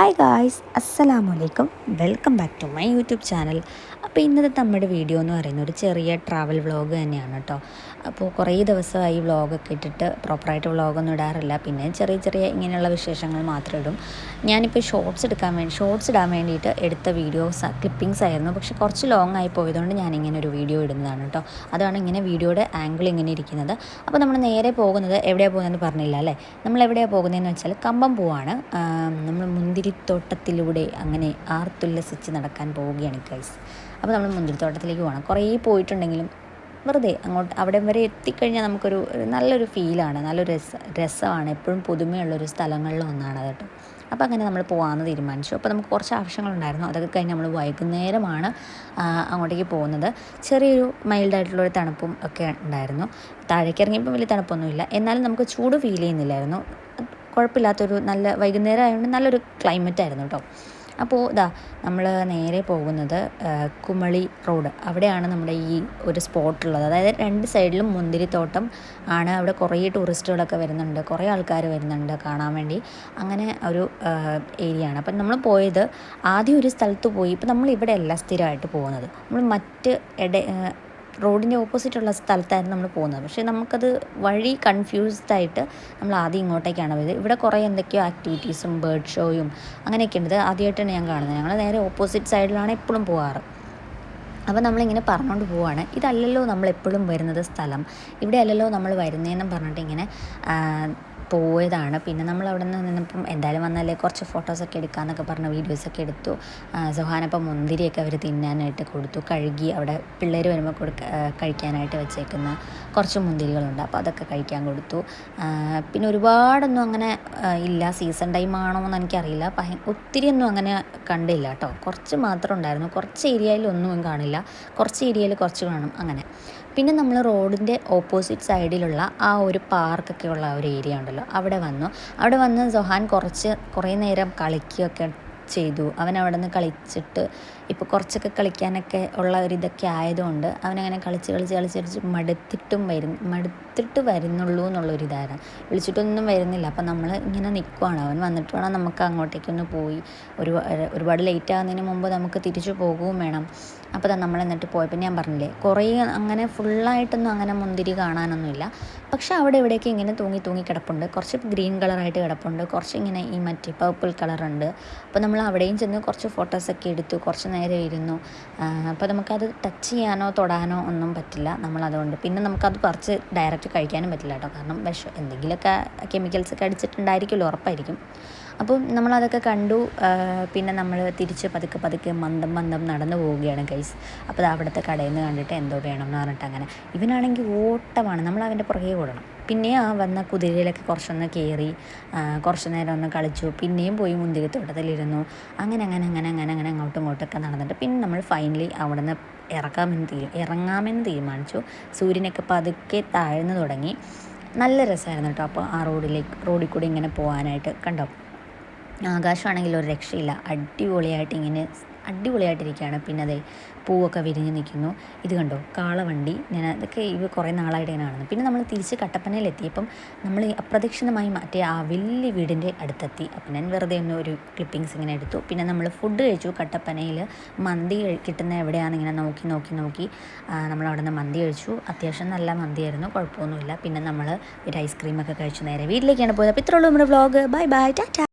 Hi guys, അസ്സലാമലൈക്കും. Welcome back to my YouTube channel. അപ്പോൾ ഇന്നത്തെ നമ്മുടെ വീഡിയോ എന്ന് പറയുന്നത് ഒരു ചെറിയ ട്രാവൽ വ്ളോഗ് തന്നെയാണ് കേട്ടോ. അപ്പോൾ കുറേ ദിവസമായി വ്ളോഗൊക്കെ ഇട്ടിട്ട് പ്രോപ്പറായിട്ട് വ്ളോഗൊന്നും ഇടാറില്ല. പിന്നെ ചെറിയ ചെറിയ ഇങ്ങനെയുള്ള വിശേഷങ്ങൾ മാത്രം ഇടും. ഞാനിപ്പോൾ ഷോർട്സ് ഇടാൻ വേണ്ടിയിട്ട് എടുത്ത വീഡിയോസ് ക്ലിപ്പിങ്സ് ആയിരുന്നു. പക്ഷെ കുറച്ച് ലോങ് ആയി പോയതുകൊണ്ട് ഞാനിങ്ങനെ ഒരു വീഡിയോ ഇടുന്നതാണ് കേട്ടോ. അതാണ് ഇങ്ങനെ വീഡിയോയുടെ ആംഗിൾ ഇങ്ങനെ ഇരിക്കുന്നത്. അപ്പോൾ നമ്മൾ നേരെ പോകുന്നത് എവിടെയാണ് പോകുന്നതെന്ന് പറഞ്ഞില്ല അല്ലേ. നമ്മൾ എവിടെയാണ് പോകുന്നതെന്ന് വെച്ചാൽ കമ്പം പോവാണ്. നമ്മൾ മുന്തിരിത്തോട്ടത്തിലൂടെ അങ്ങനെ ആർത്തുല്ലസിച്ച് നടക്കാൻ പോവുകയാണ് ഗൈസ്. അപ്പോൾ നമ്മൾ മുന്തിരിത്തോട്ടത്തിലേക്ക് പോകണം. കുറേ പോയിട്ടുണ്ടെങ്കിലും വെറുതെ അങ്ങോട്ട് അവിടെ വരെ എത്തിക്കഴിഞ്ഞാൽ നമുക്കൊരു നല്ലൊരു ഫീലാണ്, നല്ലൊരു രസമാണ്. എപ്പോഴും പുതുമയുള്ളൊരു സ്ഥലങ്ങളിൽ ഒന്നാണ് അത് കേട്ടോ. അപ്പോൾ അങ്ങനെ നമ്മൾ പോകാമെന്ന് തീരുമാനിച്ചു. അപ്പോൾ നമുക്ക് കുറച്ച് ആവശ്യങ്ങളുണ്ടായിരുന്നു. അതൊക്കെ കഴിഞ്ഞ് നമ്മൾ വൈകുന്നേരമാണ് അങ്ങോട്ടേക്ക് പോകുന്നത്. ചെറിയൊരു മൈൽഡായിട്ടുള്ളൊരു തണുപ്പും ഒക്കെ ഉണ്ടായിരുന്നു. താഴേക്ക് ഇറങ്ങിയപ്പോൾ വലിയ തണുപ്പൊന്നുമില്ല, എന്നാലും നമുക്ക് ചൂട് ഫീൽ ചെയ്യുന്നില്ലായിരുന്നു. കുഴപ്പമില്ലാത്തൊരു നല്ല വൈകുന്നേരം ആയതുകൊണ്ട് നല്ലൊരു ക്ലൈമറ്റ് ആയിരുന്നു കേട്ടോ. അപ്പോൾ നമ്മൾ നേരെ പോകുന്നത് കുമളി റോഡ്, അവിടെയാണ് നമ്മുടെ ഈ ഒരു സ്പോട്ടുള്ളത്. അതായത് രണ്ട് സൈഡിലും മുന്തിരിത്തോട്ടം ആണ്. അവിടെ കുറേ ടൂറിസ്റ്റുകളൊക്കെ വരുന്നുണ്ട്, കുറേ ആൾക്കാർ വരുന്നുണ്ട് കാണാൻ വേണ്ടി. അങ്ങനെ ഒരു ഏരിയ ആണ്. അപ്പം നമ്മൾ പോയത് ആദ്യം ഒരു സ്ഥലത്ത് പോയി. ഇപ്പം നമ്മൾ ഇവിടെ അല്ല സ്ഥിരമായിട്ട് പോകുന്നത്, നമ്മൾ മറ്റ് റോഡിൻ്റെ ഓപ്പോസിറ്റുള്ള സ്ഥലത്തായിരുന്നു നമ്മൾ പോകുന്നത്. പക്ഷേ നമുക്കത് വഴി കൺഫ്യൂസ്ഡായിട്ട് നമ്മൾ ആദ്യം ഇങ്ങോട്ടേക്കാണ് പോയത്. ഇവിടെ കുറേ എന്തൊക്കെയോ ആക്ടിവിറ്റീസും ബേർഡ് ഷോയും അങ്ങനെയൊക്കെ ഉണ്ട്. ആദ്യമായിട്ടാണ് ഞാൻ കാണുന്നത്. ഞങ്ങൾ നേരെ ഓപ്പോസിറ്റ് സൈഡിലാണ് എപ്പോഴും പോകാറ്. അപ്പോൾ നമ്മളിങ്ങനെ പറഞ്ഞുകൊണ്ട് പോവുകയാണ്, ഇതല്ലല്ലോ നമ്മളെപ്പോഴും വരുന്നത് സ്ഥലം, ഇവിടെ അല്ലല്ലോ നമ്മൾ വരുന്നതെന്നും പറഞ്ഞിട്ട് ഇങ്ങനെ പോയതാണ്. പിന്നെ നമ്മൾ അവിടെ നിന്ന് നിന്നപ്പം എന്തായാലും വന്നാലേ കുറച്ച് ഫോട്ടോസൊക്കെ എടുക്കാമെന്നൊക്കെ പറഞ്ഞ വീഡിയോസൊക്കെ എടുത്തു. സുഹാനപ്പം മുന്തിരിയൊക്കെ അവർ തിന്നാനായിട്ട് കൊടുത്തു, കഴുകി. അവിടെ പിള്ളേർ വരുമ്പോൾ കഴിക്കാനായിട്ട് വെച്ചേക്കുന്ന കുറച്ച് മുന്തിരികളുണ്ട്, അപ്പോൾ അതൊക്കെ കഴിക്കാൻ കൊടുത്തു. പിന്നെ ഒരുപാടൊന്നും അങ്ങനെ ഇല്ല, സീസൺ ടൈം ആണോ എന്ന് എനിക്കറിയില്ല. ഒത്തിരിയൊന്നും അങ്ങനെ കണ്ടില്ല കേട്ടോ. കുറച്ച് മാത്രം ഉണ്ടായിരുന്നു. കുറച്ച് ഏരിയയിൽ ഒന്നും കാണില്ല, കുറച്ച് ഏരിയയിൽ കുറച്ച് കാണും അങ്ങനെ. പിന്നെ നമ്മൾ റോഡിൻ്റെ ഓപ്പോസിറ്റ് സൈഡിലുള്ള ആ ഒരു പാർക്കൊക്കെ ഉള്ള ഒരു ഏരിയ ഉണ്ടല്ലോ, അവിടെ വന്ന് സുഹാൻ കുറേ നേരം കളിക്കുകയൊക്കെ ചെയ്തു. അവൻ അവിടെ നിന്ന് കളിച്ചിട്ട് ഇപ്പോൾ കുറച്ചൊക്കെ കളിക്കാനൊക്കെ ഉള്ള ഒരിതൊക്കെ ആയതുകൊണ്ട് അവനങ്ങനെ കളിച്ച് മടുത്തിട്ട് വരുന്നുള്ളൂ എന്നുള്ളൊരിതായിരുന്നു. വിളിച്ചിട്ടൊന്നും വരുന്നില്ല. അപ്പം നമ്മൾ ഇങ്ങനെ നിൽക്കുവാണ്. അവൻ വന്നിട്ട് വേണം നമുക്ക് അങ്ങോട്ടേക്കൊന്ന് പോയി ഒരുപാട് ലേറ്റ് ആകുന്നതിന് മുമ്പ് നമുക്ക് തിരിച്ചു പോകുകയും വേണം. അപ്പോൾ നമ്മൾ എന്നിട്ട് പോയപ്പോൾ ഞാൻ പറഞ്ഞില്ലേ, കുറേ അങ്ങനെ ഫുള്ളായിട്ടൊന്നും അങ്ങനെ മുന്തിരി കാണാനൊന്നുമില്ല. പക്ഷെ അവിടെ ഇവിടെയൊക്കെ ഇങ്ങനെ തൂങ്ങി കിടപ്പുണ്ട്. കുറച്ച് ഗ്രീൻ കളറായിട്ട് കിടപ്പുണ്ട്, കുറച്ച് ഇങ്ങനെ ഈ മറ്റേ പർപ്പിൾ കളറുണ്ട്. അപ്പോൾ നമ്മൾ അവിടെയും ചെന്ന് കുറച്ച് ഫോട്ടോസൊക്കെ എടുത്തു, കുറച്ച് നേരം ഇരുന്നു. അപ്പോൾ നമുക്കത് ടച്ച് ചെയ്യാനോ തൊടാനോ ഒന്നും പറ്റില്ല നമ്മളതുകൊണ്ട്. പിന്നെ നമുക്കത് പറിച്ച് ഡയറക്റ്റ് കഴിക്കാനും പറ്റില്ല കേട്ടോ, കാരണം എന്തെങ്കിലുമൊക്കെ കെമിക്കൽസൊക്കെ അടിച്ചിട്ടുണ്ടായിരിക്കുമല്ലോ, ഉറപ്പായിരിക്കും. അപ്പം നമ്മളതൊക്കെ കണ്ടു. പിന്നെ നമ്മൾ തിരിച്ച് പതുക്കെ മന്ദം നടന്നു പോവുകയാണ് ഗൈസ്. അപ്പോൾ അവിടുത്തെ കടയിൽ നിന്ന് കണ്ടിട്ട് എന്തോ വേണം എന്ന് പറഞ്ഞിട്ട് അങ്ങനെ. ഇവനാണെങ്കിൽ ഓട്ടമാണ്, നമ്മൾ അവൻ്റെ പുറകെ ഓടണം. പിന്നെ ആ വന്ന കുതിരയിലൊക്കെ കുറച്ചൊന്ന് കയറി കുറച്ച് നേരം ഒന്ന് കളിച്ചു. പിന്നെയും പോയി മുന്തിരിത്തോട്ടത്തിലിരുന്നു. അങ്ങനെ അങ്ങോട്ടും ഇങ്ങോട്ടൊക്കെ നടന്നിട്ട് പിന്നെ നമ്മൾ ഫൈനലി അവിടെ നിന്ന് ഇറങ്ങാമെന്ന് തീരുമാനിച്ചു. സൂര്യനൊക്കെ പതുക്കെ താഴ്ന്നു തുടങ്ങി. നല്ല രസമായിരുന്നു കേട്ടോ. അപ്പോൾ ആ റോഡിൽ കൂടി ഇങ്ങനെ പോകാനായിട്ട് കണ്ടോ. ആകാശമാണെങ്കിൽ ഒരു രക്ഷയില്ല, അടിപൊളിയായിട്ടിരിക്കുകയാണ്. പിന്നെ അതേ പൂവൊക്കെ വിരിഞ്ഞ് നിൽക്കുന്നു. ഇത് കണ്ടോ, കാളവണ്ടി. അതൊക്കെ കുറേ നാളായിട്ട് ഇങ്ങനെ കാണുന്നു. പിന്നെ നമ്മൾ തിരിച്ച് കട്ടപ്പനയിലെത്തിയപ്പം നമ്മൾ അപ്രതീക്ഷിതമായി മറ്റേ ആ വലിയ വീടിൻ്റെ അടുത്തെത്തി. അപ്പം ഞാൻ വെറുതെ ഒരു ക്ലിപ്പിങ്സ് ഇങ്ങനെ എടുത്തു. പിന്നെ നമ്മൾ ഫുഡ് കഴിച്ചു. കട്ടപ്പനയിൽ മന്തി കിട്ടുന്ന എവിടെയാണെന്ന് ഇങ്ങനെ നോക്കി നമ്മളവിടെ നിന്ന് മന്തി കഴിച്ചു. അത്യാവശ്യം നല്ല മന്തിയായിരുന്നു, കുഴപ്പമൊന്നുമില്ല. പിന്നെ നമ്മൾ ഒരു ഐസ്ക്രീമൊക്കെ കഴിച്ചു നേരെ വീട്ടിലേക്കാണ് പോയത്. അപ്പോൾ ഇത്രയുള്ളൂ നമ്മുടെ വ്ളോഗ്. ബൈ ടാറ്റാ.